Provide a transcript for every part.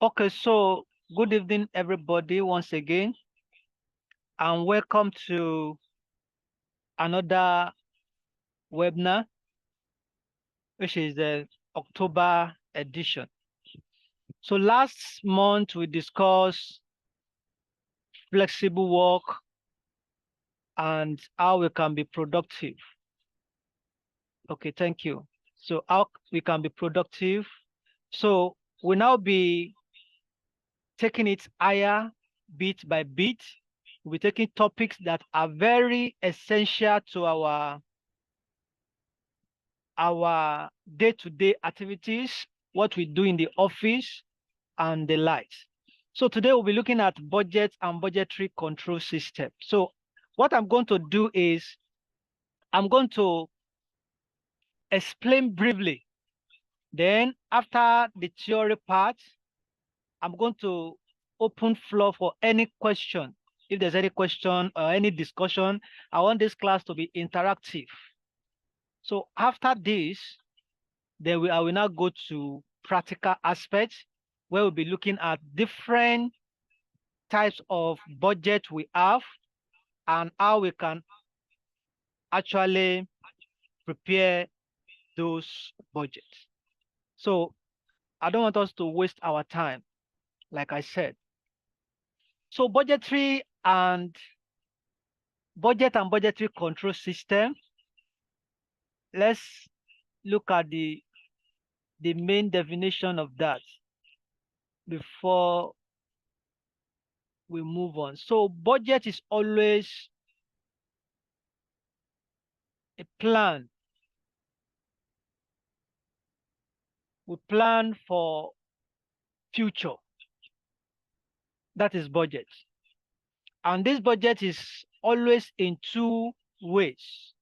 Okay, so good evening, everybody, once again, and welcome to another webinar, which is the October edition. So last month we discussed flexible work and how we can be productive. Okay, thank you. So how we can be productive. So we'll now be taking it higher bit by bit. We're taking topics that are very essential to our day-to-day activities, what we do in the office, and the likes. So today we'll be looking at budget and budgetary control system. So what I'm going to do is I'm going to explain briefly. Then after the theory part, I'm going to open floor for any question. If there's any question or any discussion, I want this class to be interactive. So after this, then I will now go to practical aspects where we'll be looking at different types of budget we have and how we can actually prepare those budgets. So I don't want us to waste our time, like I said. So budget and budgetary control system. Let's look at the main definition of that before we move on. So budget is always a plan. We plan for future. That is budget. And this budget is always in two ways,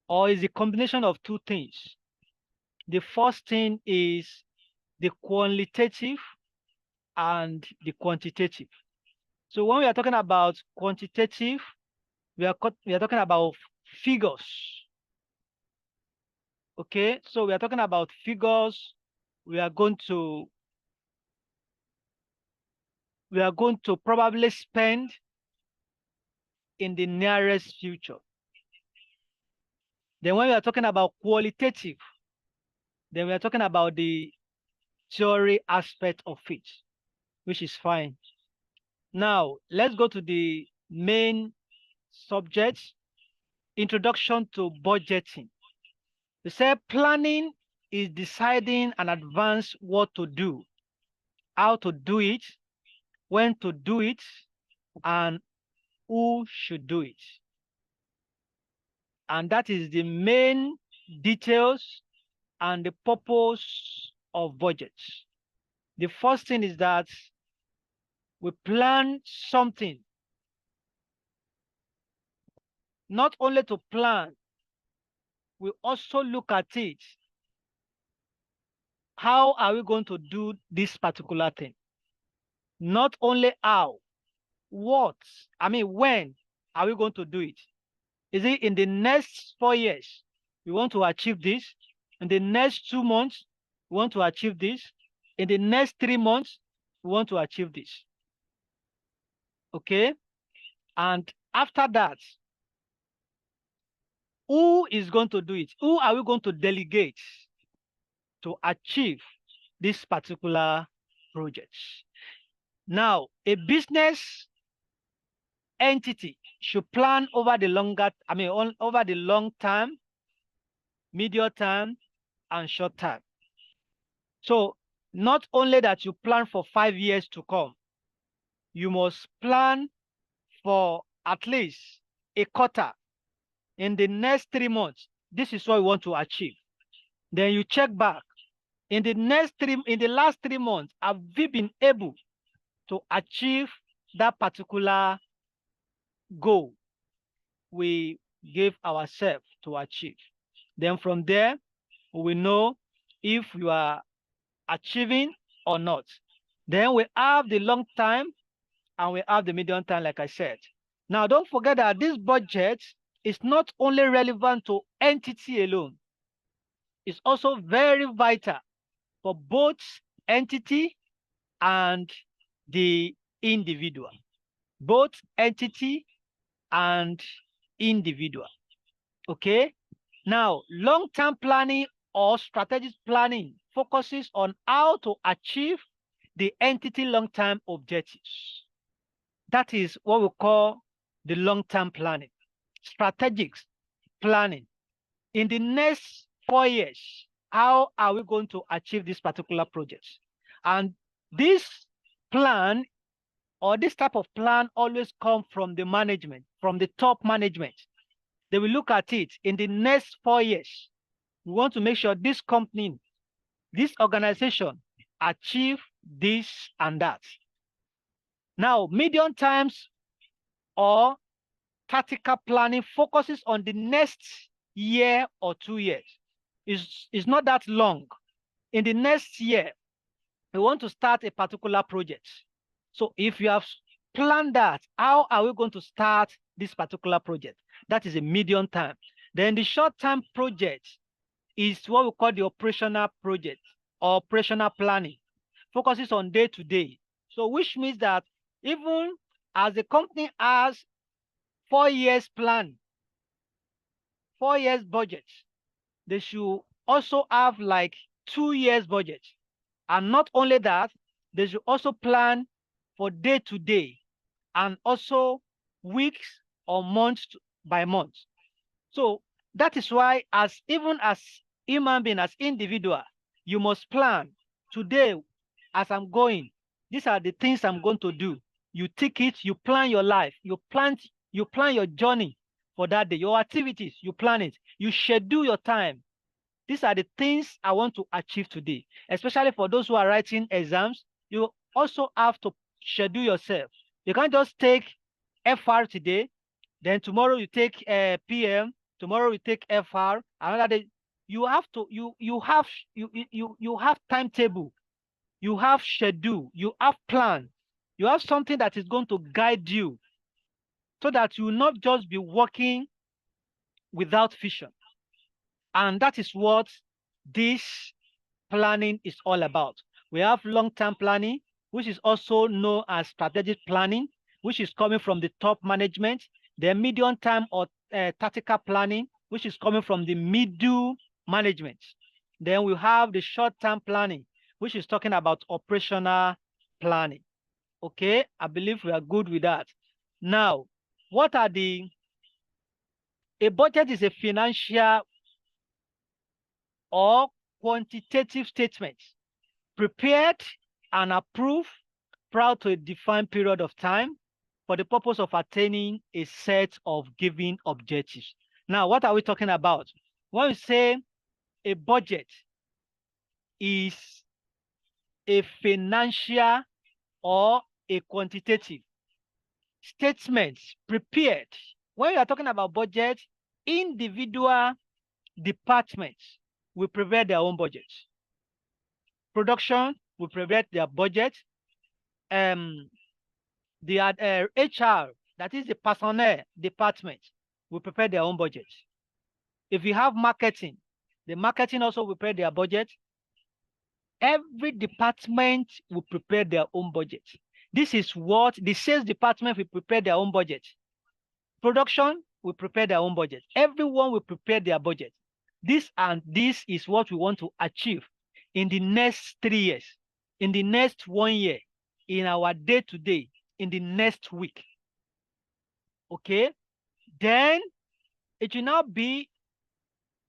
or is a combination of two things. The first thing is the qualitative and the quantitative. So when we are talking about quantitative, we are talking about figures. Okay, so we are talking about figures. We are going to probably spend in the nearest future. Then when we are talking about qualitative, then we are talking about the theory aspect of it, which is fine. Now, let's go to the main subject, introduction to budgeting. We say planning is deciding in advance what to do, how to do it, when to do it, and who should do it. And that is the main details and the purpose of budgets. The first thing is that we plan something, not only to plan, we also look at it. How are we going to do this particular thing? Not only how, what, when are we going to do it? Is it in the next 4 years, we want to achieve this? In the next 2 months, we want to achieve this? In the next 3 months, we want to achieve this. Okay? And after that, who is going to do it? Who are we going to delegate to achieve this particular project? Now, a business entity should plan over the over the long term, medium term, and short term. So not only that you plan for 5 years to come, you must plan for at least a quarter. In the next 3 months, this is what you want to achieve. Then you check back. In the last 3 months, have we been able to achieve that particular goal we gave ourselves to achieve? Then from there, we know if you are achieving or not. Then we have the long time and we have the medium time, like I said. Now, don't forget that this budget is not only relevant to entity alone. It's also very vital for both entity and the individual, both entity and individual. Okay. Now, long-term planning or strategic planning focuses on how to achieve the entity long-term objectives. That is what we call the long-term planning. Strategic planning. In the next 4 years, how are we going to achieve this particular project? And this plan or this type of plan always come from the management, from the top management. They will look at it in the next 4 years. We want to make sure this company, this organization achieve this and that. Now, medium terms or tactical planning focuses on the next year or 2 years. It's not that long. In the next year, we want to start a particular project. So if you have planned that, how are we going to start this particular project? That is a medium term. Then the short-term project is what we call the operational project or operational planning, focuses on day-to-day. So which means that even as the company has 4 years plan, 4 years budget, they should also have like 2 years budget. And not only that, they should also plan for day-to-day and also weeks or months by month. So that is why even as human being, as individual, you must plan today as I'm going. These are the things I'm going to do. You take it, you plan your life, you plan your journey for that day, your activities, you plan it, you schedule your time. These are the things I want to achieve today, especially for those who are writing exams. You also have to schedule yourself. You can't just take FR today, then tomorrow you take PM, tomorrow you take FR, another day. You have to you have timetable, you have schedule, you have plan, you have something that is going to guide you, so that you will not just be working without vision. And that is what this planning is all about. We have long-term planning, which is also known as strategic planning, which is coming from the top management. The medium-term or tactical planning, which is coming from the middle management. Then we have the short-term planning, which is talking about operational planning. Okay, I believe we are good with that. Now, what are a budget is a financial or quantitative statement prepared and approved prior to a defined period of time for the purpose of attaining a set of given objectives. Now, what are we talking about? When we say a budget is a financial or a quantitative statement prepared, when you are talking about budget, individual departments will prepare their own budget. Production will prepare their budget. The HR, that is the personnel department, will prepare their own budget. If you have marketing, the marketing also will prepare their budget. Every department will prepare their own budget. This is what the sales department will prepare their own budget. Production will prepare their own budget. Everyone will prepare their budget. This is what we want to achieve in the next 3 years, in the next 1 year, in our day-to-day, in the next week. Okay? Then it will now be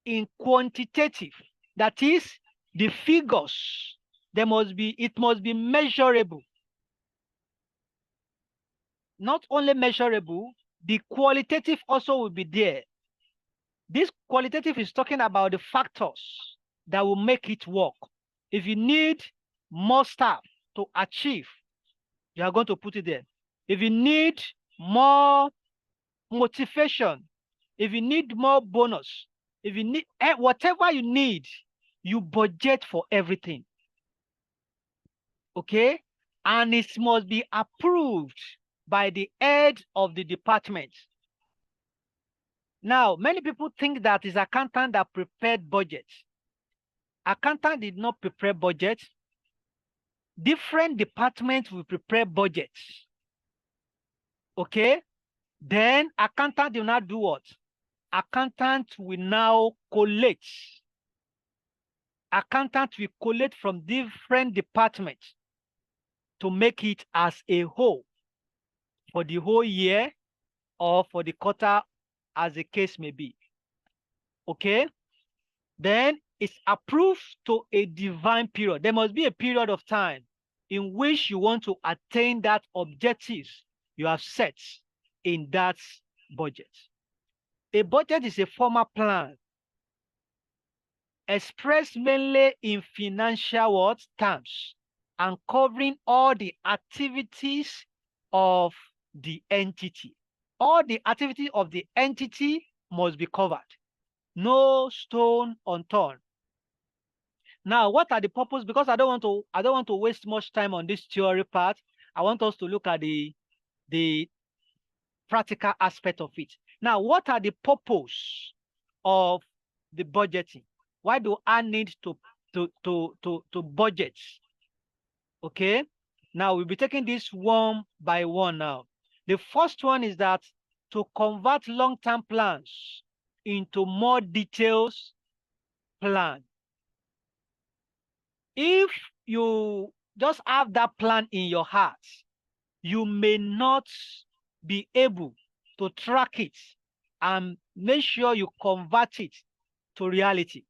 in quantitative. That is, the figures, it must be measurable. Not only measurable, the qualitative also will be there. This qualitative is talking about the factors that will make it work. If you need more staff to achieve, you are going to put it there. If you need more motivation, if you need more bonus, if you need whatever you need, you budget for everything. Okay? And it must be approved by the head of the department. Now, many people think that it's accountant that prepared budget. Accountant did not prepare budget. different departments will prepare budgets. Okay? Then accountant will now do what? Accountant will now collate. Accountant will collate from different departments to make it as a whole for the whole year or for the quarter, as the case may be. Okay? Then it's approved to a defined period. There must be a period of time in which you want to attain that objectives you have set in that budget. A budget is a formal plan expressed mainly in financial terms and covering all the activities of the entity. All the activity of the entity must be covered. No stone unturned. Now, what are the purpose? Because I don't want to waste much time on this theory part. I want us to look at the practical aspect of it. Now, what are the purpose of the budgeting? Why do I need to budget? Okay. Now we'll be taking this one by one now. The first one is that to convert long-term plans into more details plan. If you just have that plan in your heart, you may not be able to track it and make sure you convert it to reality.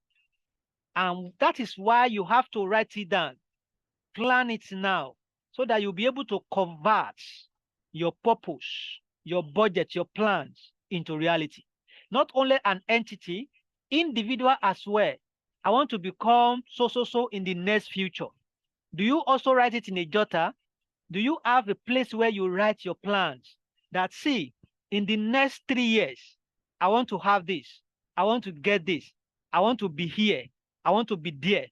And that is why you have to write it down, plan it now, so that you'll be able to convert your purpose, your budget, your plans into reality. Not only an entity, individual as well. I want to become so in the next future. Do you also write it in a jotter? Do you have a place where you write your plans that, see, in the next 3 years, I want to have this, I want to get this, I want to be here, I want to be there.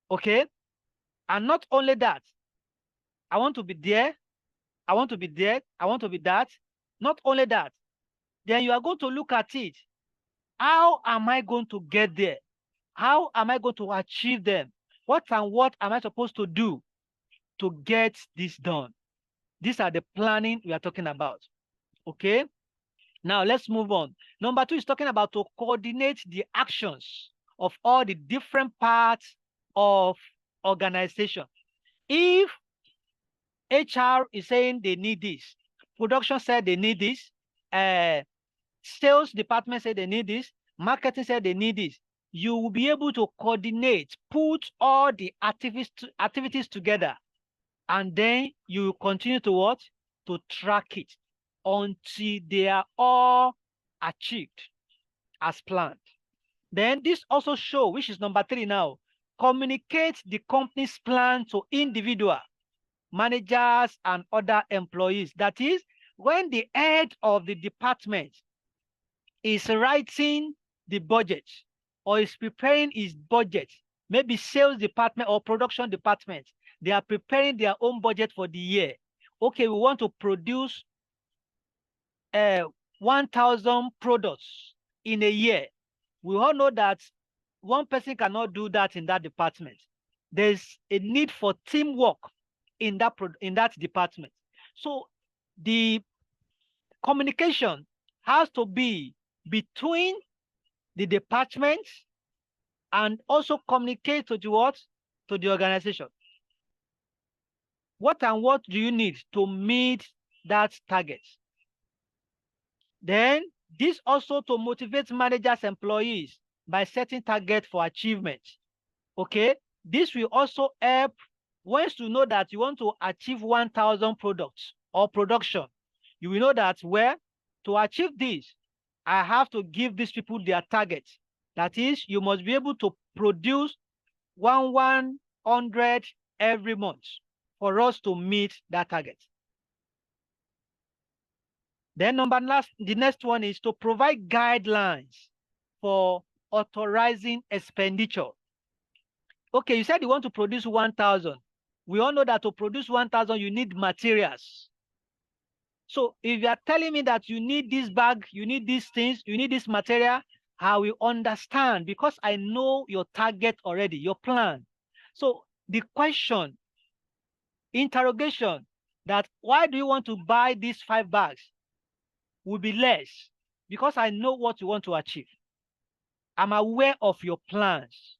Okay? And not only that, I want to be there, I want to be there, I want to be that. Not only that, then you are going to look at it. How am I going to get there? How am I going to achieve them? What and what am I supposed to do to get this done? These are the planning we are talking about. Okay? Now let's move on. Number 2 is talking about to coordinate the actions of all the different parts of organization. If HR is saying they need this, production said they need this, sales department said they need this, marketing said they need this, you will be able to coordinate, put all the activities together, and then you continue to what? To track it until they are all achieved as planned. Then this also shows, which is number 3 now, communicate the company's plan to individual managers and other employees. That is, when the head of the department is writing the budget or is preparing his budget, maybe sales department or production department, they are preparing their own budget for the year. Okay, we want to produce 1,000 products in a year. We all know that one person cannot do that in that department. There's a need for teamwork in that department. So the communication has to be between the departments and also communicate to what? To the organization. What and what do you need to meet that target? Then this also to motivate managers, employees by setting targets for achievement. Okay, this will also help once you know that you want to achieve 1,000 products or production. You will know that, well, to achieve this, I have to give these people their target. That is, you must be able to produce 100 every month for us to meet that target. Then the next one is to provide guidelines for authorizing expenditure. Okay, you said you want to produce 1,000. We all know that to produce 1,000, you need materials. So if you are telling me that you need this bag, you need these things, you need this material, I will understand because I know your target already, your plan. So the question interrogation that why do you want to buy these 5 bags will be less, because I know what you want to achieve. I'm aware of your plans.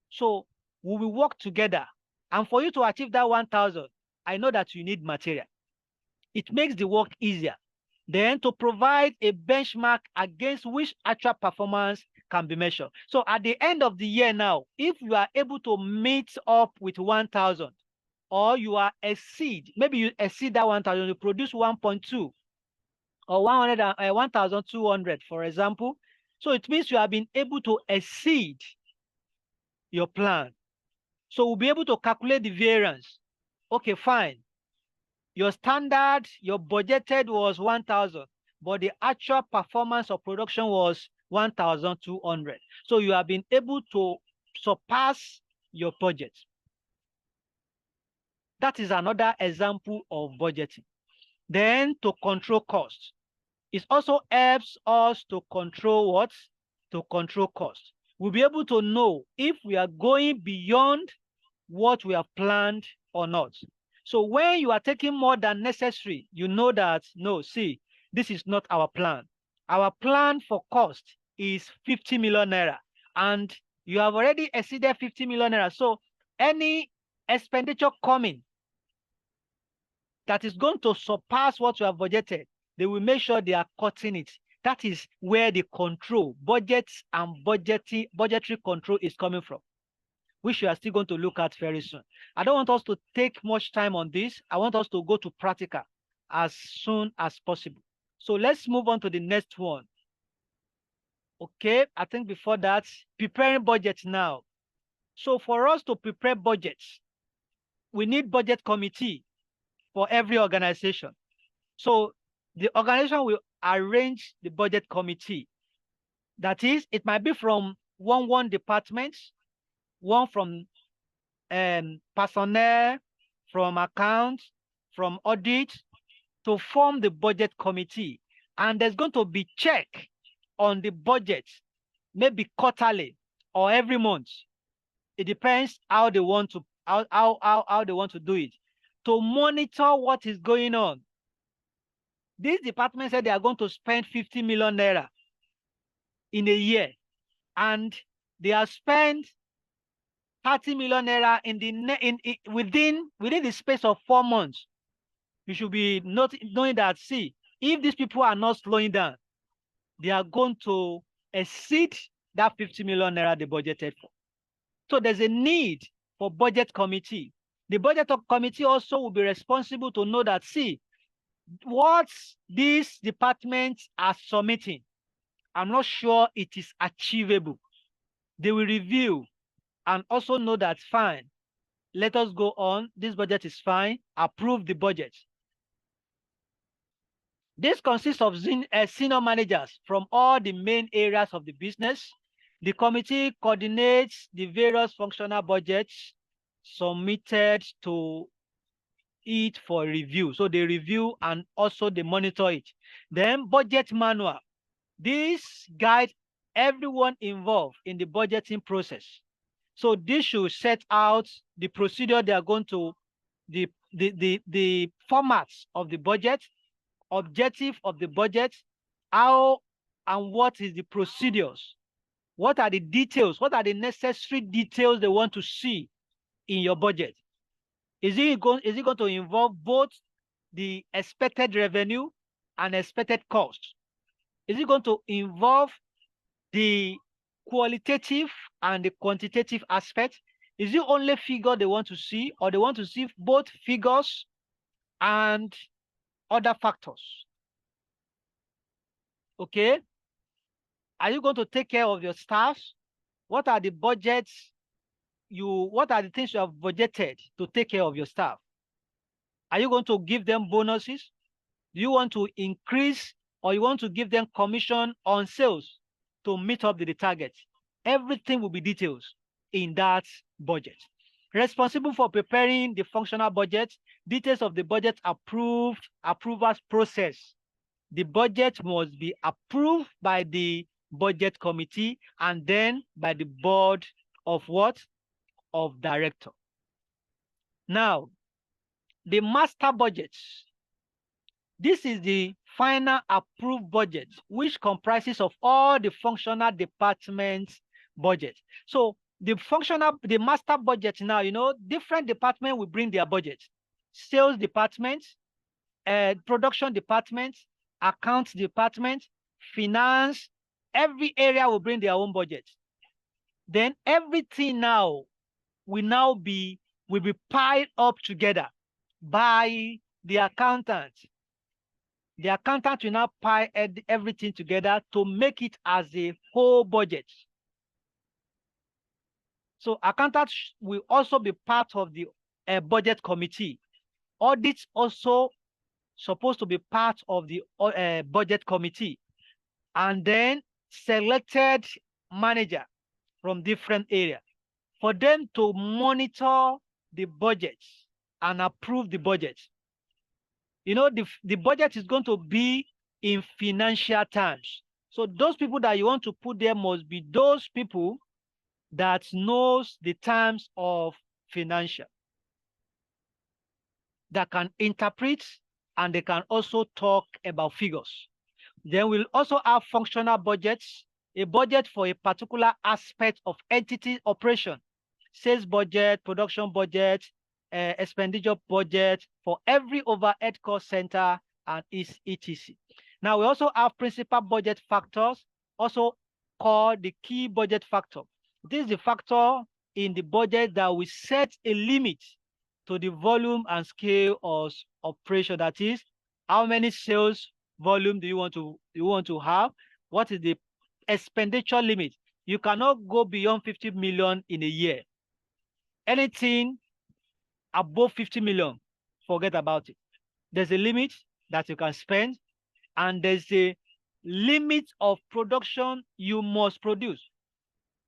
So we will work together. And for you to achieve that 1,000, I know that you need material. It makes the work easier. Then to provide a benchmark against which actual performance can be measured. So at the end of the year now, if you are able to meet up with 1,000, or you are exceed, maybe you exceed that 1,000, you produce 1.2 or 1,200, for example. So it means you have been able to exceed your plan. So we'll be able to calculate the variance. Okay, fine. Your standard, your budgeted was 1,000, but the actual performance of production was 1,200. So you have been able to surpass your budget. That is another example of budgeting. Then to control costs. It also helps us to control what? To control costs. We'll be able to know if we are going beyond what we have planned or not. So when you are taking more than necessary, you know that, no, see, this is not our plan. Our plan for cost is 50 million naira, and you have already exceeded 50 million naira. So any expenditure coming that is going to surpass what you have budgeted, they will make sure they are cutting it. That is where the control, budgets and budgetary control is coming from, which we are still going to look at very soon. I don't want us to take much time on this. I want us to go to practical as soon as possible. So let's move on to the next one. Okay, I think before that, preparing budgets now. So for us to prepare budgets, we need budget committee for every organization. So the organization will arrange the budget committee. That is, it might be from one department, one from personnel, from accounts, from audit, to form the budget committee. And there's going to be check on the budget, maybe quarterly or every month. It depends how they want to how they want to do it, to monitor what is going on. This department said they are going to spend 50 million naira in a year, and they have spent 30 million naira within the space of 4 months. You should be knowing that, see, if these people are not slowing down, they are going to exceed that 50 million naira they budgeted for. So there's a need for budget committee. The budget committee also will be responsible to know that, see, what these departments are submitting, I'm not sure it is achievable. They will review and also know that, fine, let us go on. This budget is fine. Approve the budget. This consists of senior managers from all the main areas of the business. The committee coordinates the various functional budgets submitted to it for review. So they review and also they monitor it. Then budget manual. This guides everyone involved in the budgeting process. So this should set out the procedure they are going to, the formats of the budget, objective of the budget, how and what is the procedures, what are the details, what are the necessary details they want to see in your budget. Is it going to involve both the expected revenue and expected cost? Is it going to involve the qualitative and the quantitative aspect? Is it only figure they want to see, or they want to see both figures and other factors? Okay. Are you going to take care of your staff? What are the budgets what are the things you have budgeted to take care of your staff? Are you going to give them bonuses? Do you want to increase, or you want to give them commission on sales to meet up the target? Everything will be details in that budget. Responsible for preparing the functional budget, details of the budget approvals process. The budget must be approved by the budget committee and then by the board of what? Of director. Now, the master budget. This is the final approved budget, which comprises of all the functional departments' budget. So the master budget now, different departments will bring their budget. Sales department, production department, accounts department, finance, every area will bring their own budget. Then everything now will be piled up together by the accountant. The accountant will now pile everything together to make it as a whole budget. So accountants will also be part of the budget committee. Audits also supposed to be part of the budget committee. And then selected manager from different areas for them to monitor the budget and approve the budget. The budget is going to be in financial terms. So those people that you want to put there must be those people that knows the terms of financial, that can interpret, and they can also talk about figures. Then we'll also have functional budgets, a budget for a particular aspect of entity operation, sales budget, production budget, expenditure budget for every overhead cost center and etc. Now we also have principal budget factors, also called the key budget factor. This is the factor in the budget that will set a limit to the volume and scale of operation. That is, how many sales volume do you want to have? What is the expenditure limit? You cannot go beyond 50 million in a year. Anything above 50 million, forget about it. There's a limit that you can spend, and there's a limit of production you must produce.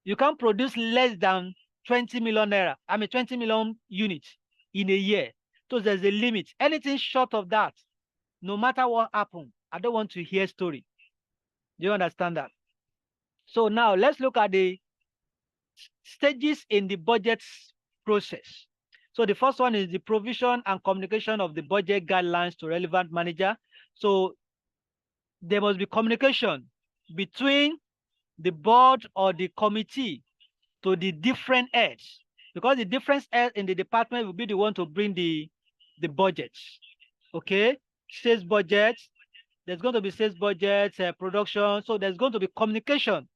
You can't produce less than 20 million naira, 20 million units in a year. So there's a limit. Anything short of that, no matter what happens, I don't want to hear story. Do you understand that? So now let's look at the stages in the budget process. So the first one is the provision and communication of the budget guidelines to relevant manager. So there must be communication between the board or the committee to the different heads, because the different heads in the department will be the one to bring the budgets. Okay, sales budget, there's going to be sales budget, production. So there's going to be communication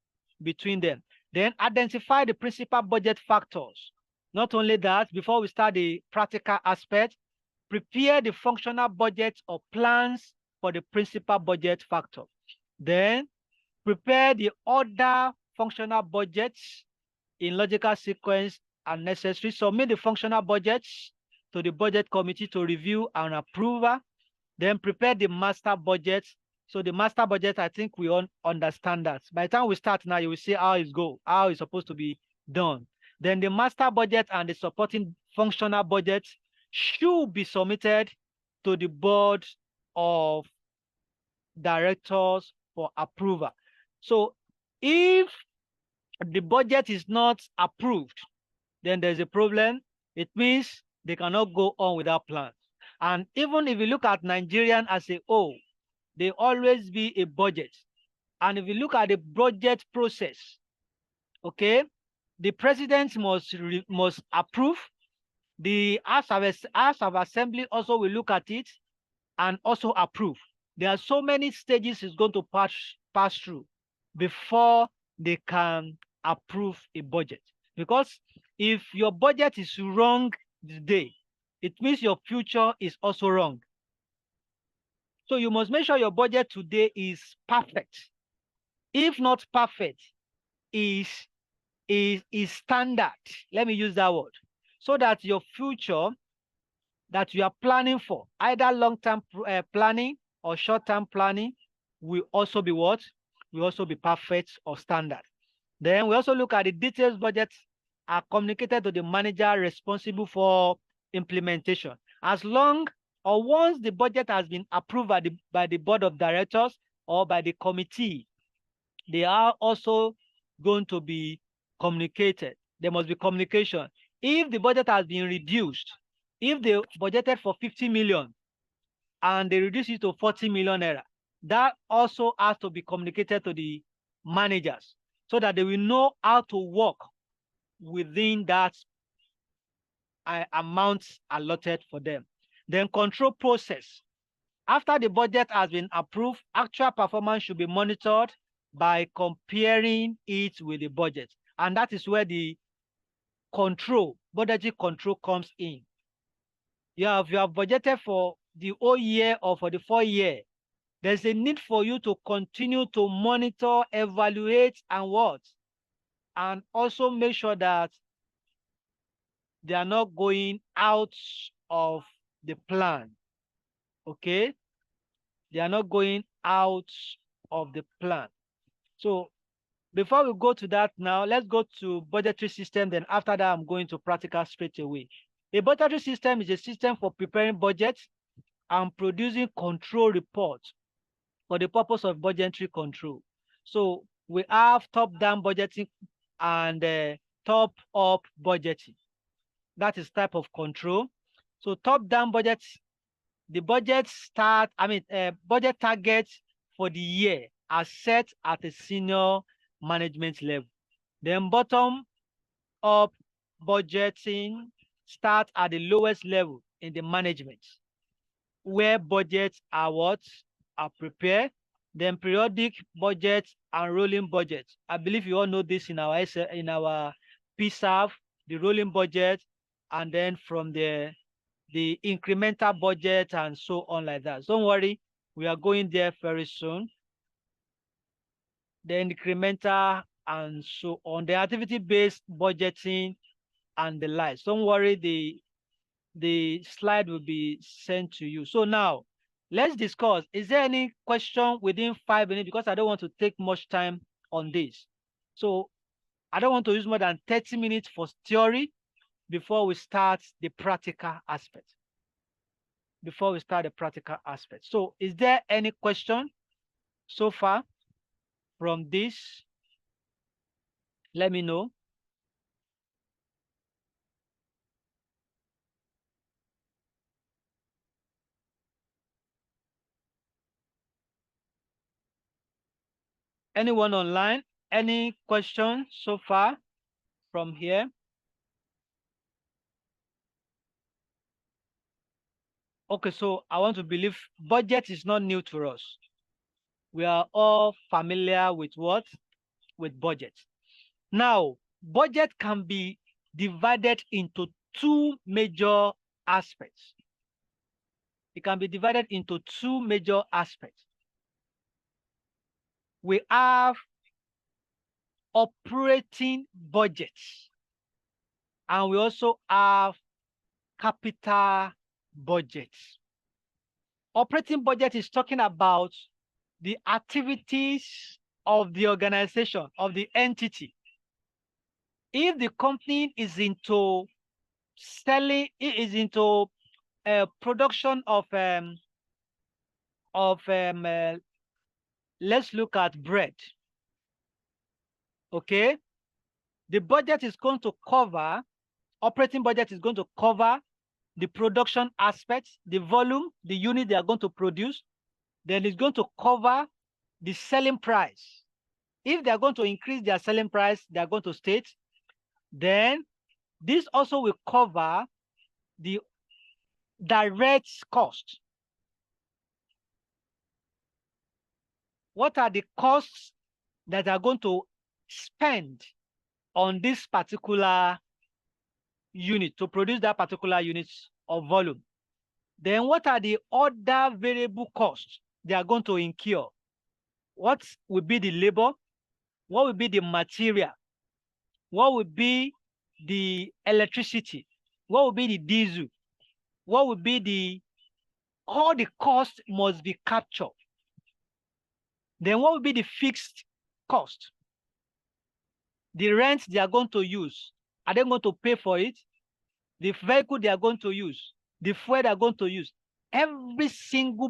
between them. Then identify the principal budget factors. Not only that, before we start the practical aspect, prepare the functional budget or plans for the principal budget factor. Then prepare the other functional budgets in logical sequence and necessary. Submit the functional budgets to the budget committee to review and approve. Then prepare the master budget. So the master budget, I think we all understand that. By the time we start now, you will see how it's supposed to be done. Then the master budget and the supporting functional budget should be submitted to the board of directors for approval. So if the budget is not approved, then there's a problem. It means they cannot go on without plans. And even if you look at Nigerian as a whole, there always be a budget. And if you look at the budget process, okay, the president must approve. The House of Assembly also will look at it and also approve. There are so many stages it's going to pass through before they can approve a budget. Because if your budget is wrong today, it means your future is also wrong. So you must make sure your budget today is perfect. If not perfect, is standard. Let me use that word. So that your future that you are planning for, either long-term planning or short-term planning, will also be what? Will also be perfect or standard. Then we also look at the details budgets are communicated to the manager responsible for implementation. As long or once the budget has been approved by the board of directors or by the committee, they are also going to be communicated. There must be communication. If the budget has been reduced, If they budgeted for 50 million and they reduce it to 40 million naira, that also has to be communicated to the managers so that they will know how to work within that amount allotted for them. Then control process. After the budget has been approved, actual performance should be monitored by comparing it with the budget. And that is where the budgetary control comes in. You have budgeted for the whole year or for the 4 year. There's a need for you to continue to monitor, evaluate, and what? And also make sure that they are not going out of the plan. Okay? They are not going out of the plan. So before we go to that now, let's go to budgetary system. Then after that, I'm going to practical straight away. A budgetary system is a system for preparing budgets and producing control reports for the purpose of budgetary control. So we have top-down budgeting and top-up budgeting. That is type of control. So top-down budgets, the budget budget targets for the year are set at a senior management level. Then bottom-up budgeting starts at the lowest level in the management, where budgets are prepared. Then periodic budgets and rolling budgets. I believe you all know this in our PSAF, the rolling budget, and then from the incremental budget and so on like that. Don't worry, we are going there very soon. The incremental and so on, the activity-based budgeting and the likes. Don't worry, the slide will be sent to you. So now let's discuss. Is there any question within 5 minutes? Because I don't want to take much time on this. So I don't want to use more than 30 minutes for theory before we start the practical aspect. So is there any question so far from this? Let me know. Anyone online? Any questions so far from here? Okay, so I want to believe budget is not new to us. We are all familiar with what? With budget. Now, budget can be divided into two major aspects. It can be divided into two major aspects. We have operating budgets, and we also have capital budgets. Operating budget is talking about the activities of the organization, of the entity. If the company is into selling, it is into production of let's look at bread. Okay, the budget is going to cover, operating budget is going to cover the production aspects, the volume, the unit they are going to produce. Then it's going to cover the selling price. If they are going to increase their selling price, they are going to state. Then this also will cover the direct cost. What are the costs that are going to spend on this particular unit to produce that particular unit of volume? Then what are the other variable costs they are going to incur? What will be the labor? What will be the material? What will be the electricity? What will be the diesel? What will be all the costs must be captured. Then what will be the fixed cost? The rent they are going to use, are they going to pay for it? The vehicle they are going to use, the fuel they are going to use. Every single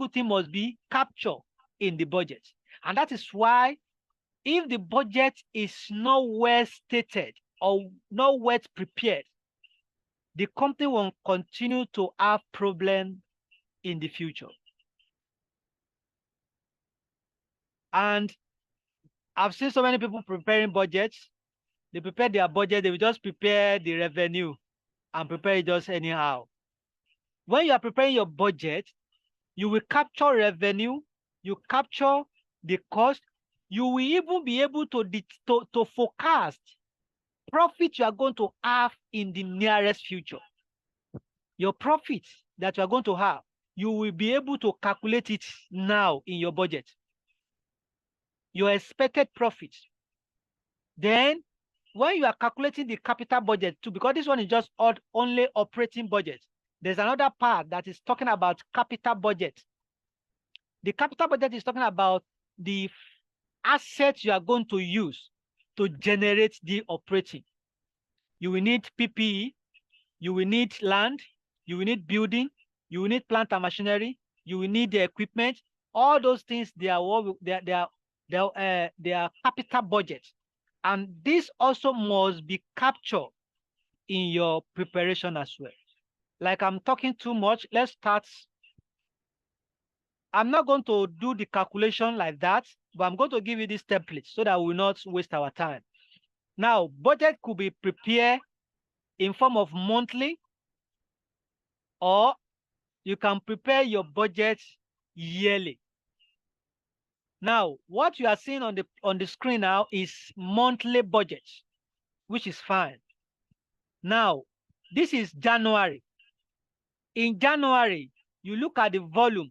thing must be captured in the budget. And that is why if the budget is not well stated or not well prepared, the company will continue to have problem in the future. And I've seen so many people preparing budgets. They prepare their budget, they will just prepare the revenue and prepare it just anyhow. When you are preparing your budget, you will capture revenue, you capture the cost, you will even be able to forecast profit you are going to have in the nearest future. Your profits that you are going to have, you will be able to calculate it now in your budget. Your expected profit. Then, when you are calculating the capital budget too, because this one is just only operating budget, there's another part that is talking about capital budget. The capital budget is talking about the assets you are going to use to generate the operating. You will need PPE, you will need land, you will need building, you will need plant and machinery, you will need the equipment. All those things, they are capital budget. And this also must be captured in your preparation as well. Like I'm talking too much, let's start. I'm not going to do the calculation like that, but I'm going to give you this template so that we will not waste our time. Now, budget could be prepared in form of monthly, or you can prepare your budget yearly. Now, what you are seeing on the screen now is monthly budget, which is fine. Now, this is January. In January, you look at the volume.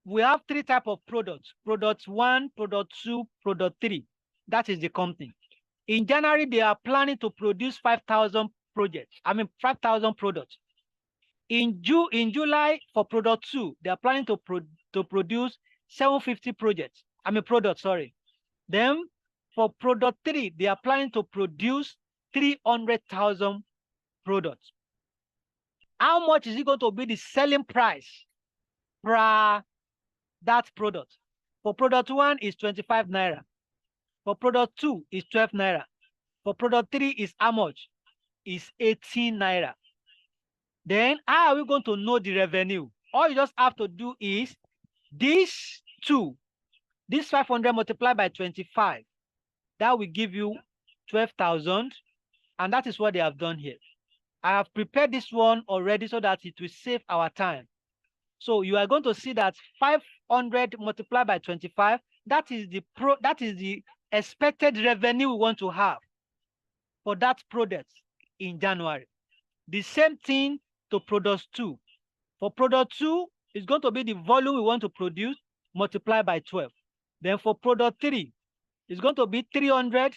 We have 3 types of products: product 1, product 2, product 3. That is the company. In January, they are planning to produce 5,000 projects. 5,000 products. In July, for product 2, they are planning to produce 750 products. Sorry. Then for product 3, they are planning to produce 300,000 products. How much is it going to be the selling price per that product? For product 1 is 25 naira. For product 2 is 12 naira. For product 3 is how much? Is 18 naira. Then how are we going to know the revenue? All you just have to do is this 500 multiplied by 25. That will give you 12,000. And that is what they have done here. I have prepared this one already so that it will save our time. So you are going to see that 500 multiplied by 25, that is the expected revenue we want to have for that product in January. The same thing to product 2. For product 2, it's going to be the volume we want to produce multiplied by 12. Then for product 3, it's going to be 300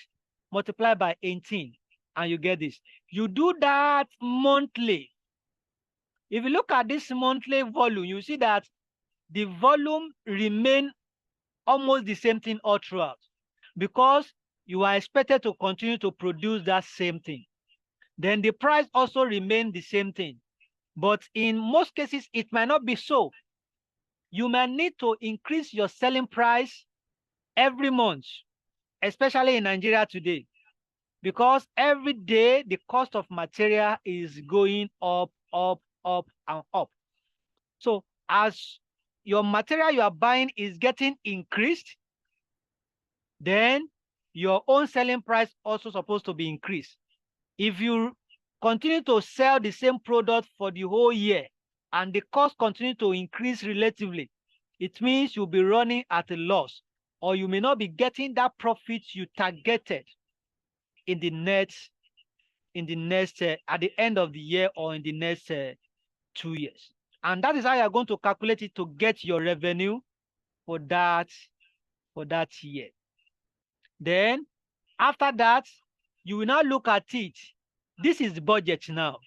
multiplied by 18. And you get this. You do that monthly. If you look at this monthly volume, you see that the volume remain almost the same thing all throughout, because you are expected to continue to produce that same thing. Then the price also remain the same thing. But in most cases, it might not be so. You might need to increase your selling price every month, especially in Nigeria today, because every day the cost of material is going up, up, up, and up. So as your material you are buying is getting increased, then your own selling price also supposed to be increased. If you continue to sell the same product for the whole year and the cost continue to increase relatively, it means you'll be running at a loss, or you may not be getting that profit you targeted in the next at the end of the year, or in the next 2 years. And that is how you're going to calculate it to get your revenue for that year. Then after that, you will now look at it. This is the budget now.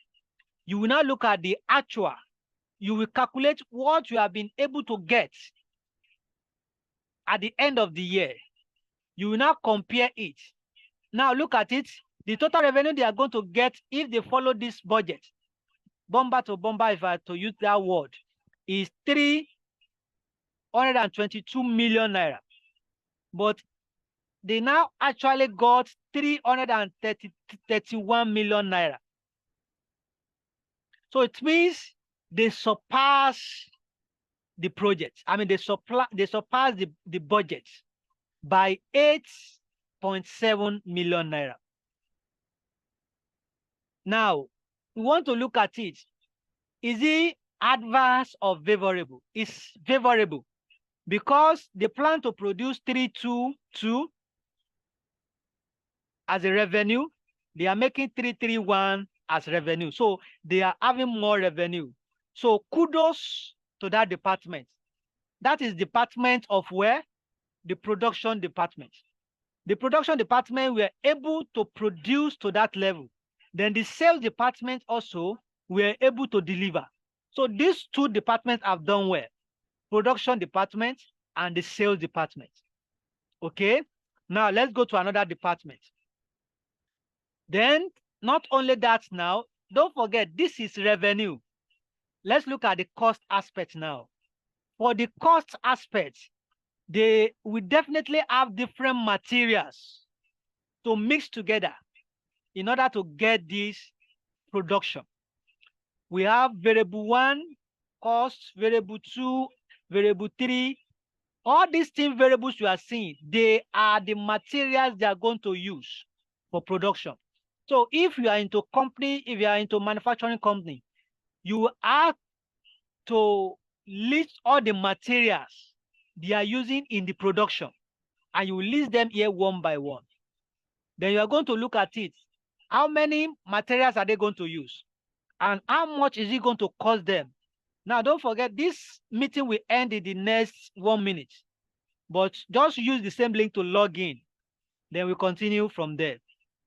You will now look at the actual. You will calculate what you have been able to get at the end of the year. You will now compare it. Now look at it. The total revenue they are going to get if they follow this budget, bomber to bomber, if I to use that word, is 322 million naira. But they now actually got 331 million naira. So it means they surpass the project. I mean, they surpass the budget by 8.7 million naira. Now, we want to look at it. Is it adverse or favorable? It's favorable because they plan to produce 322 as a revenue. They are making 331 as revenue. So they are having more revenue. So kudos to that department. That is department of where? The production department. The production department were able to produce to that level. Then the sales department also were able to deliver. So these two departments have done well. Production department and the sales department. Okay. Now let's go to another department. Then not only that now, don't forget this is revenue. Let's look at the cost aspect now. For the cost aspect, we definitely have different materials to mix together in order to get this production. We have variable 1 cost, variable 2, variable 3. All these 10 variables you are seeing, they are the materials they are going to use for production. So if you are into company, if you are into manufacturing company, you have to list all the materials they are using in the production, and you list them here one by one. Then you are going to look at it. How many materials are they going to use? And how much is it going to cost them? Now, don't forget, this meeting will end in the next 1 minute. But just use the same link to log in. Then we continue from there.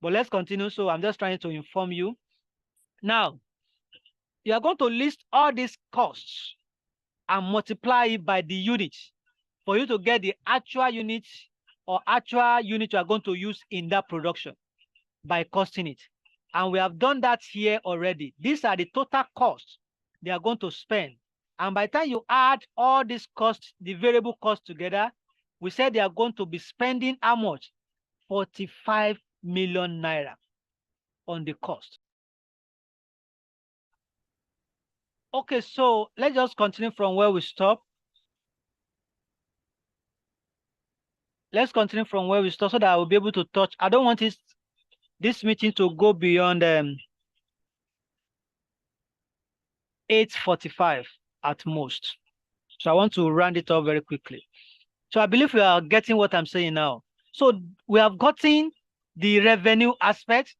But let's continue. So I'm just trying to inform you. Now, you are going to list all these costs and multiply it by the units for you to get the actual units or actual unit you are going to use in that production by costing it. And we have done that here already. These are the total costs they are going to spend. And by the time you add all these costs, the variable costs together, we said they are going to be spending how much? 45 million naira on the cost. Okay, so let's just continue from where we stop. Let's continue from where we stop so that I will be able to touch. I don't want this meeting to go beyond 8:45 at most. So I want to round it up very quickly. So I believe we are getting what I'm saying now. So we have gotten the revenue aspect,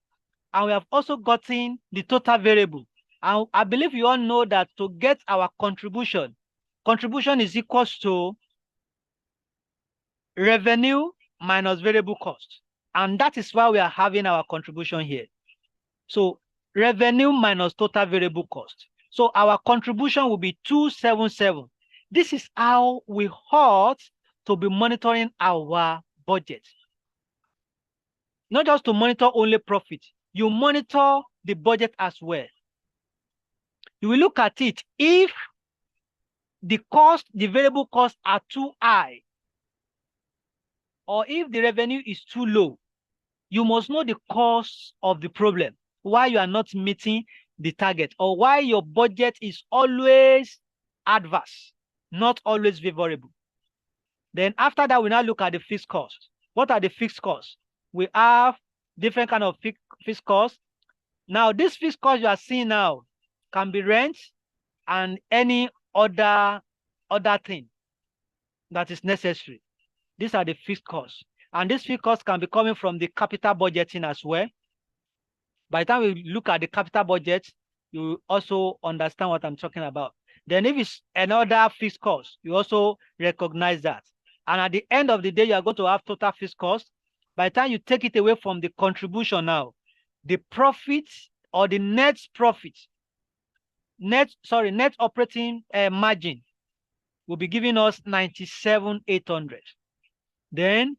and we have also gotten the total variable. And I believe you all know that to get our contribution is equals to revenue minus variable cost. And that is why we are having our contribution here. So revenue minus total variable cost. So our contribution will be 277. This is how we ought to be monitoring our budget. Not just to monitor only profit, you monitor the budget as well. You will look at it. If the variable costs are too high, or if the revenue is too low, you must know the cause of the problem, why you are not meeting the target, or why your budget is always adverse, not always favorable. Then after that, we now look at the fixed costs. What are the fixed costs? We have different kind of fixed costs. Now, this fixed cost you are seeing now can be rent and any other thing that is necessary. These are the fixed costs. And these fixed costs can be coming from the capital budgeting as well. By the time we look at the capital budget, you also understand what I'm talking about. Then if it's another fixed cost, you also recognize that. And at the end of the day, you are going to have total fixed cost. By the time you take it away from the contribution now, the profit or the net profit, net operating margin will be giving us 97,800. Then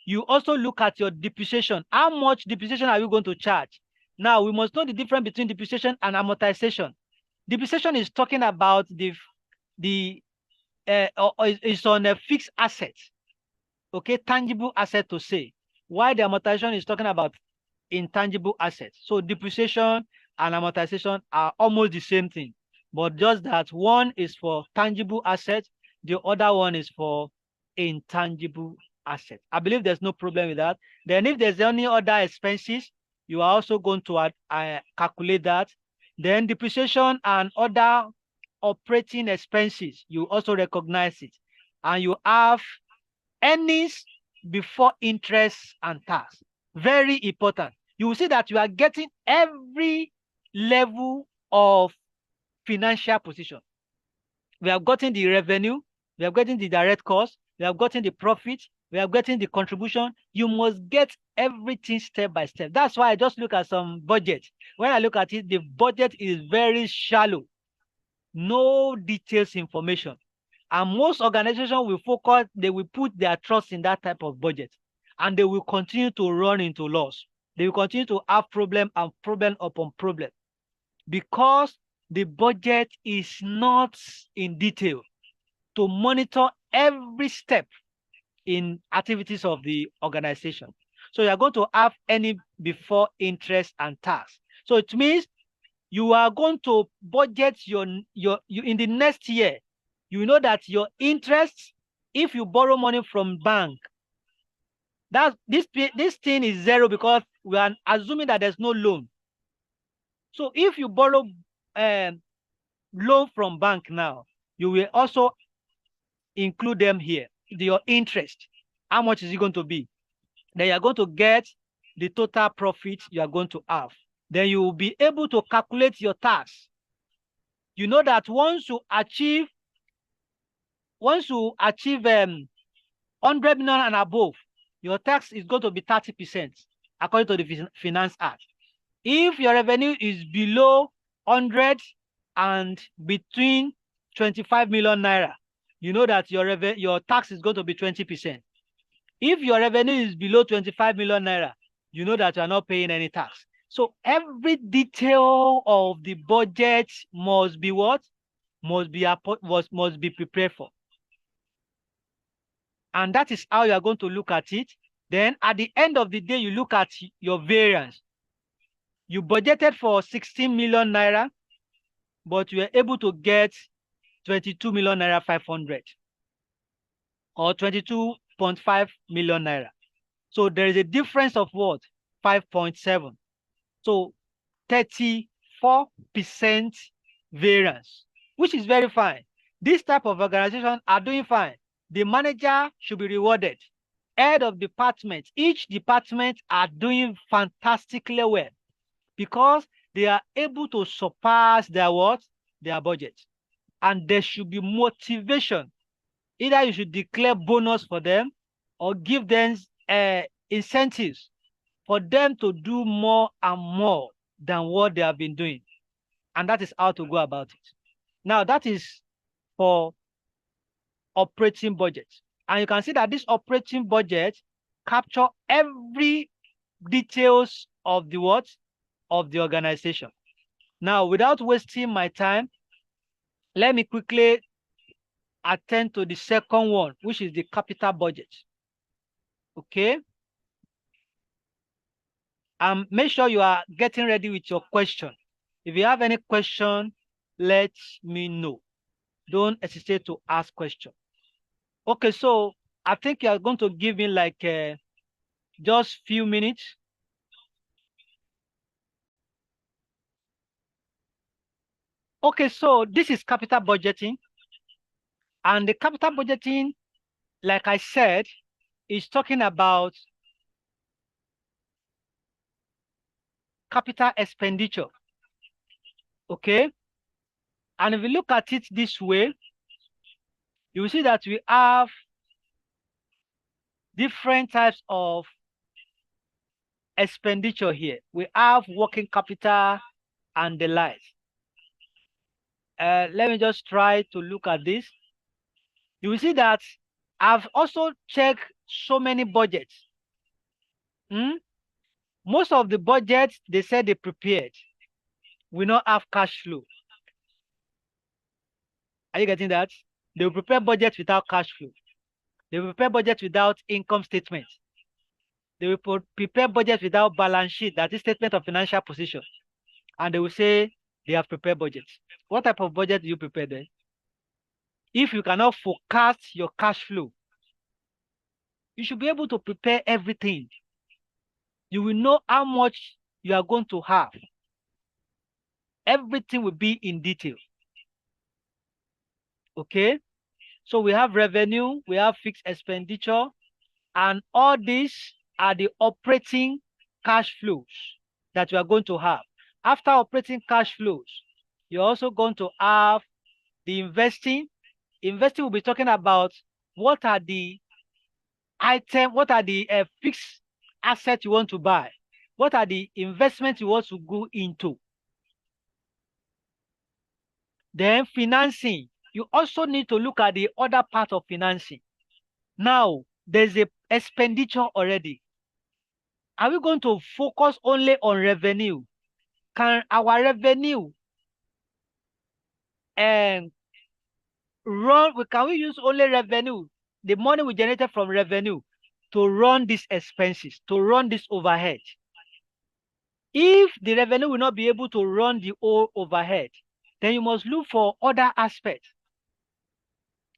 you also look at your depreciation. How much depreciation are you going to charge? Now we must know the difference between depreciation and amortization. Depreciation is talking about it's on a fixed asset, okay, tangible asset to say. While the amortization is talking about intangible assets. So depreciation and amortization are almost the same thing, but just that one is for tangible assets, the other one is for intangible assets. I believe there's no problem with that. Then if there's any other expenses, you are also going to calculate that. Then depreciation and other operating expenses, you also recognize it. And you have earnings before interest and tax. Very important. You will see that you are getting every level of financial position. We have gotten the revenue, we have gotten the direct cost, we have gotten the profit, we have gotten the contribution. You must get everything step by step. That's why I just look at some budget. When I look at it, the budget is very shallow. No details information. And most organizations will focus, they will put their trust in that type of budget. And they will continue to run into loss. They will continue to have problem and problem upon problem. Because the budget is not in detail to monitor every step in activities of the organization. So you are going to have any before interest and tax. So it means you are going to budget your in the next year. You know that your interest, if you borrow money from bank, that this thing is zero because we are assuming that there's no loan. So if you borrow loan from bank now, you will also include them here. Your interest, how much is it going to be? Then you are going to get the total profit you are going to have. Then you will be able to calculate your tax. You know that once you achieve 100 million and above, your tax is going to be 30% according to the Finance Act. If your revenue is below 100 and between 25 million naira, you know that your tax is going to be 20%. If your revenue is below 25 million naira, you know that you are not paying any tax. So every detail of the budget must be what? Must be prepared for. And that is how you are going to look at it. Then at the end of the day, you look at your variance. You budgeted for 16 million naira, but you were able to get 22 million naira 500 or 22.5 million naira. So there is a difference of what? 5.7. So 34% variance, which is very fine. This type of organization are doing fine. The manager should be rewarded. Head of department, each department are doing fantastically well because they are able to surpass their what? Their budget. And there should be motivation. Either you should declare bonus for them or give them incentives for them to do more and more than what they have been doing. And that is how to go about it. Now, that is for operating budget. And you can see that this operating budget capture every details of the what? Of the organization. Now, without wasting my time, let me quickly attend to the second one, which is the capital budget. Okay. Make sure you are getting ready with your question. If you have any question, let me know. Don't hesitate to ask questions. Okay, so I think you are going to give me like just few minutes. Okay, so this is capital budgeting. And the capital budgeting, like I said, is talking about capital expenditure. Okay. And if you look at it this way, you will see that we have different types of expenditure here. We have working capital and the like. Let me just try to look at this. You will see that I've also checked so many budgets. Most of the budgets, they said they prepared, will not have cash flow. Are you getting that? They will prepare budgets without cash flow. They will prepare budgets without income statement. They will prepare budgets without balance sheet, that is statement of financial position. and they will say they have prepared budgets. What type of budget do you prepare then? If you cannot forecast your cash flow, you should be able to prepare everything. You will know how much you are going to have. Everything will be in detail. Okay? So we have revenue, we have fixed expenditure, and all these are the operating cash flows that you are going to have. After operating cash flows, you're also going to have the investing. Investing will be talking about what are the what are the fixed assets you want to buy? What are the investments you want to go into? Then financing, you also need to look at the other part of financing. Now, there's a expenditure already. Are we going to focus only on revenue? Can our revenue and can we use only revenue, the money we generated from revenue, to run these expenses, to run this overhead? If the revenue will not be able to run the whole overhead, then you must look for other aspects.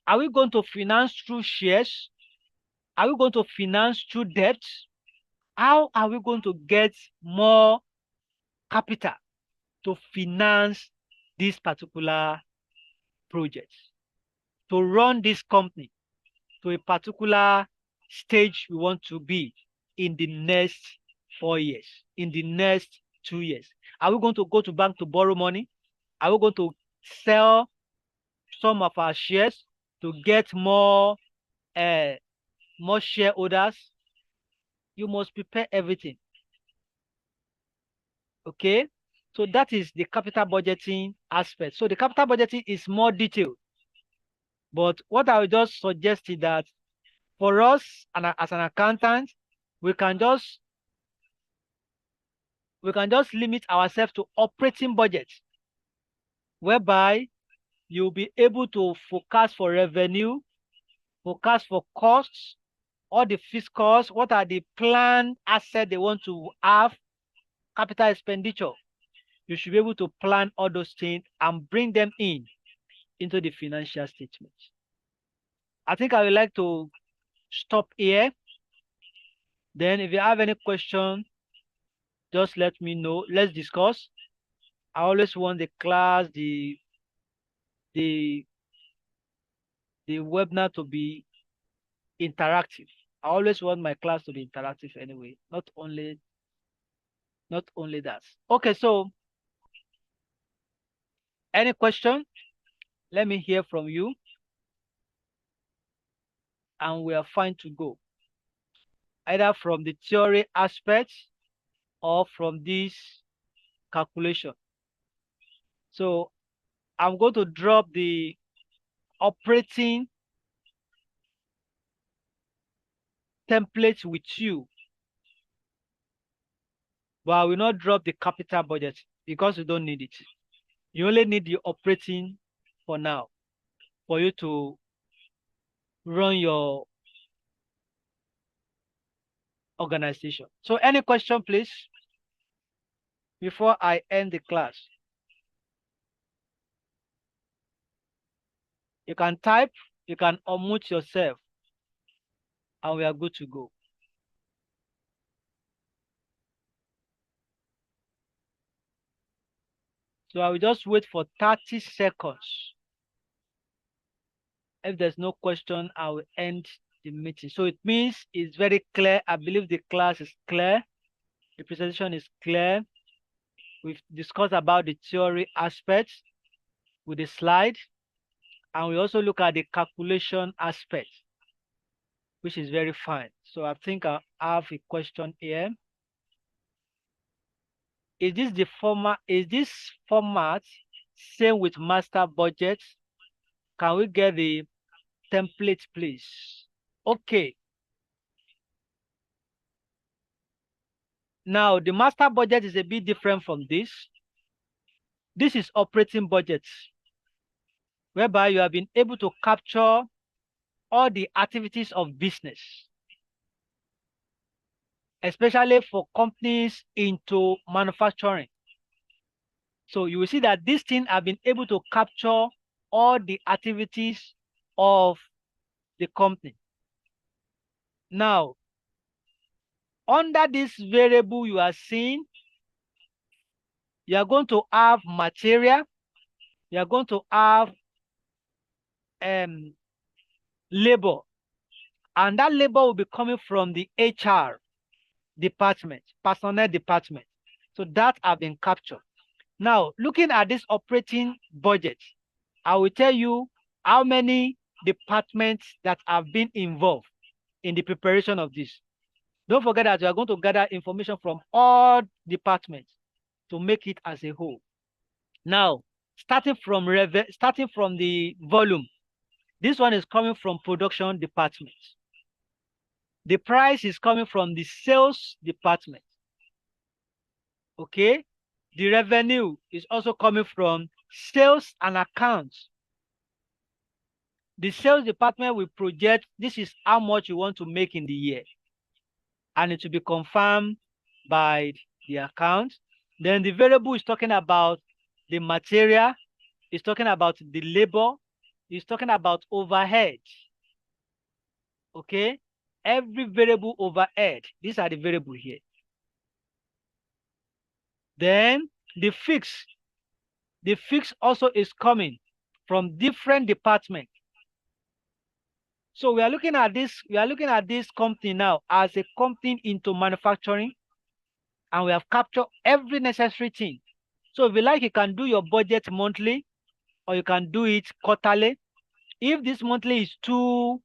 Are we going to finance through shares? Are we going to finance through debt? How are we going to get more capital to finance this particular project, to run this company to a particular stage we want to be in the next 4 years, in the next 2 years? Are we going to go to bank to borrow money? Are we going to sell some of our shares to get more shareholders? You must prepare everything. Okay, so that is the capital budgeting aspect. So the capital budgeting is more detailed, but what I would just suggest is that for us and as an accountant, we can just limit ourselves to operating budgets, whereby you'll be able to forecast for revenue, forecast for costs, all the fixed costs, what are the planned assets they want to have, capital expenditure. You should be able to plan all those things and bring them into the financial statement. I think I would like to stop here. Then if you have any question, just let me know. Let's discuss. I always want the class, the webinar to be interactive. I always want my class to be interactive anyway, not only that. Okay, so any question? Let me hear from you. And we are fine to go. Either from the theory aspect or from this calculation. So I'm going to drop the operating template with you, but I will not drop the capital budget because you don't need it. You only need the operating for now, for you to run your organization. So any question, please, before I end the class? You can type, you can unmute yourself, and we are good to go. So I will just wait for 30 seconds. If there's no question, I will end the meeting. So it means it's very clear. I believe the class is clear. The presentation is clear. We've discussed about the theory aspects with the slide. And we also look at the calculation aspect, which is very fine. So I think I have a question here. Is this format same with master budget? Can we get the template, please? Okay. Now, the master budget is a bit different from this. This is operating budget, whereby you have been able to capture all the activities of business, especially for companies into manufacturing. So you will see that this thing have been able to capture all the activities of the company. Now, under this variable you are seeing, you are going to have material, you are going to have labor, and that labor will be coming from the HR department, personnel department. So that have been captured. Now, looking at this operating budget, I will tell you how many departments that have been involved in the preparation of this. Don't forget that you are going to gather information from all departments to make it as a whole. Now, starting from the volume, this one is coming from production department. The price is coming from the sales department. Okay, the revenue is also coming from sales and accounts. The sales department will project this is how much you want to make in the year, and it will be confirmed by the account. Then the variable is talking about the material, it's talking about the labor, it's talking about overhead. Okay, every variable overhead, these are the variable here. Then the fix also is coming from different departments. So we are looking at this company now as a company into manufacturing, and we have captured every necessary thing. So if you like, you can do your budget monthly, or you can do it quarterly. If this monthly is too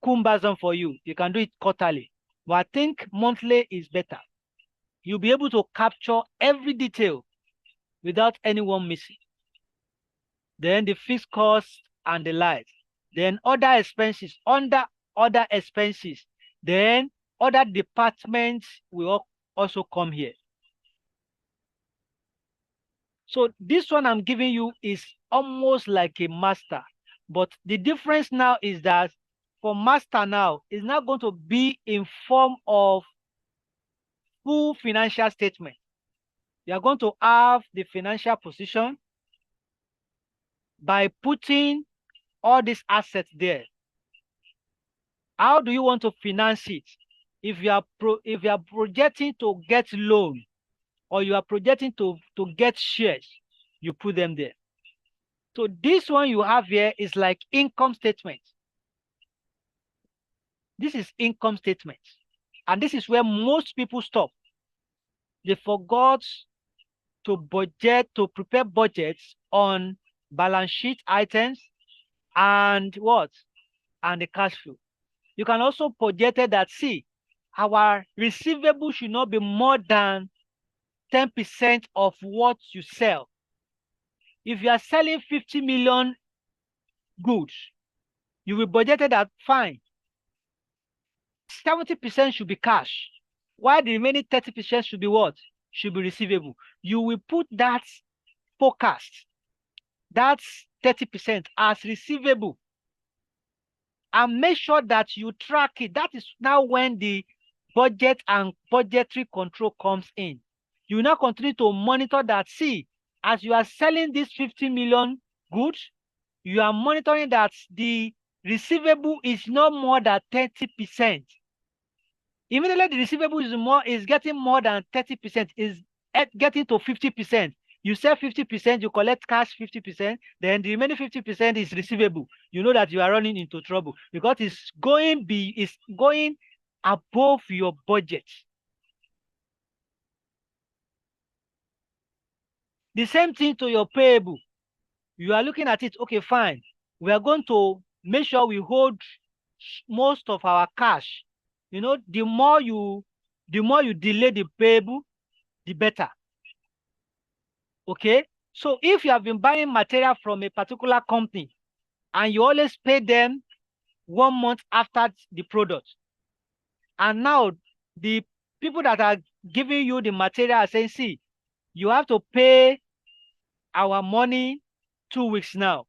cumbersome for you, you can do it quarterly. But I think monthly is better. You'll be able to capture every detail without anyone missing. Then the fixed costs and the like. Then other expenses, under other expenses. Then other departments will also come here. So this one I'm giving you is almost like a master. But the difference now is that for master now, it's now going to be in form of full financial statement. You are going to have the financial position by putting all these assets there. How do you want to finance it? If you are projecting to get loan, or you are projecting to get shares, you put them there. So this one you have here is like income statement. This is income statement. And this is where most people stop. They forgot to prepare budgets on balance sheet items and what? And the cash flow. You can also project that, see, our receivable should not be more than 10% of what you sell. If you are selling 50 million goods, you will budget that, fine. 70% should be cash, while the remaining 30% should be what? Should be receivable. You will put that forecast, that's 30% as receivable, and make sure that you track it. That is now when the budget and budgetary control comes in. You now continue to monitor that. See, as you are selling these 50 million goods, you are monitoring that the receivable is not more than 30%. Immediately the receivable is getting more than 30%, is getting to 50%. You sell 50%, you collect cash 50%, then the remaining 50% is receivable. You know that you are running into trouble because it's going above your budget. The same thing to your payable. You are looking at it, okay, fine. We are going to make sure we hold most of our cash. You know, the more you delay the payable, the better. Okay, so if you have been buying material from a particular company and you always pay them 1 month after the product, and now the people that are giving you the material are saying, see, you have to pay our money 2 weeks now.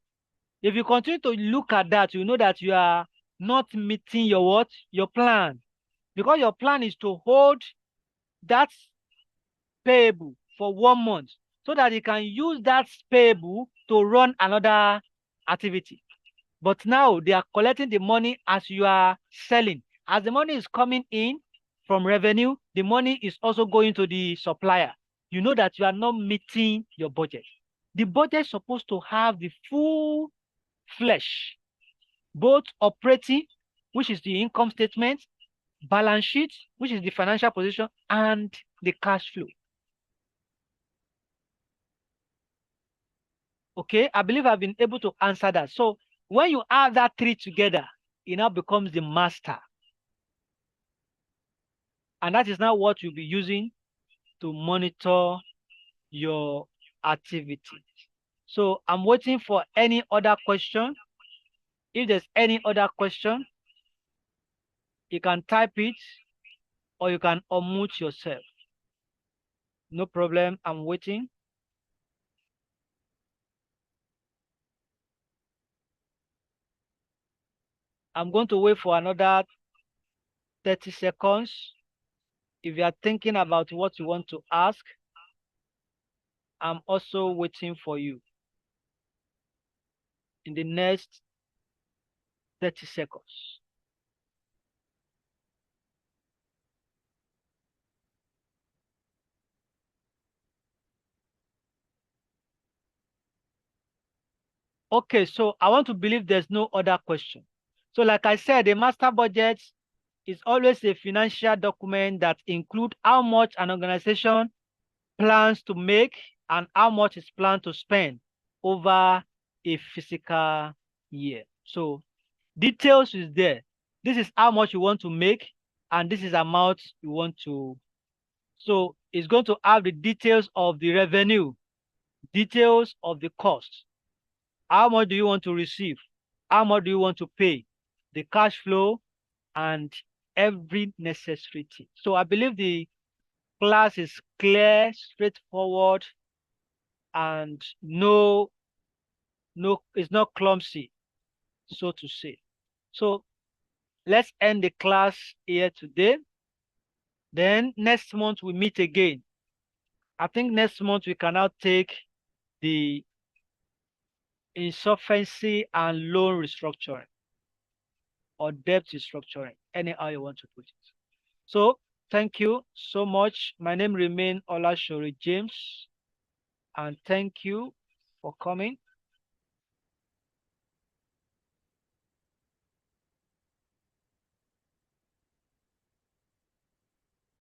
If you continue to look at that, you know that you are not meeting your plan, because your plan is to hold that payable for 1 month. so that you can use that payable to run another activity. But now they are collecting the money as you are selling. As the money is coming in from revenue, the money is also going to the supplier. You know that you are not meeting your budget. The budget is supposed to have the full flesh, both operating, which is the income statement, balance sheet, which is the financial position, and the cash flow. Okay, I believe I've been able to answer that. So when you add that three together, it now becomes the master. And that is now what you'll be using to monitor your activity. So I'm waiting for any other question. If there's any other question, you can type it or you can unmute yourself. No problem, I'm waiting. I'm going to wait for another 30 seconds. If you are thinking about what you want to ask, I'm also waiting for you in the next 30 seconds. Okay, so I want to believe there's no other question. So like I said, the master budget is always a financial document that includes how much an organization plans to make and how much is planned to spend over a fiscal year. So details is there. This is how much you want to make and this is amount you want to. So it's going to have the details of the revenue, details of the cost. How much do you want to receive? How much do you want to pay? The cash flow and every necessary thing. So I believe the class is clear, straightforward, and it's not clumsy, so to say. So let's end the class here today. Then next month we meet again. I think next month we can now take the insolvency and loan restructuring or debt restructuring, anyhow you want to put it. So thank you so much. My name remains Olashori James, and thank you for coming.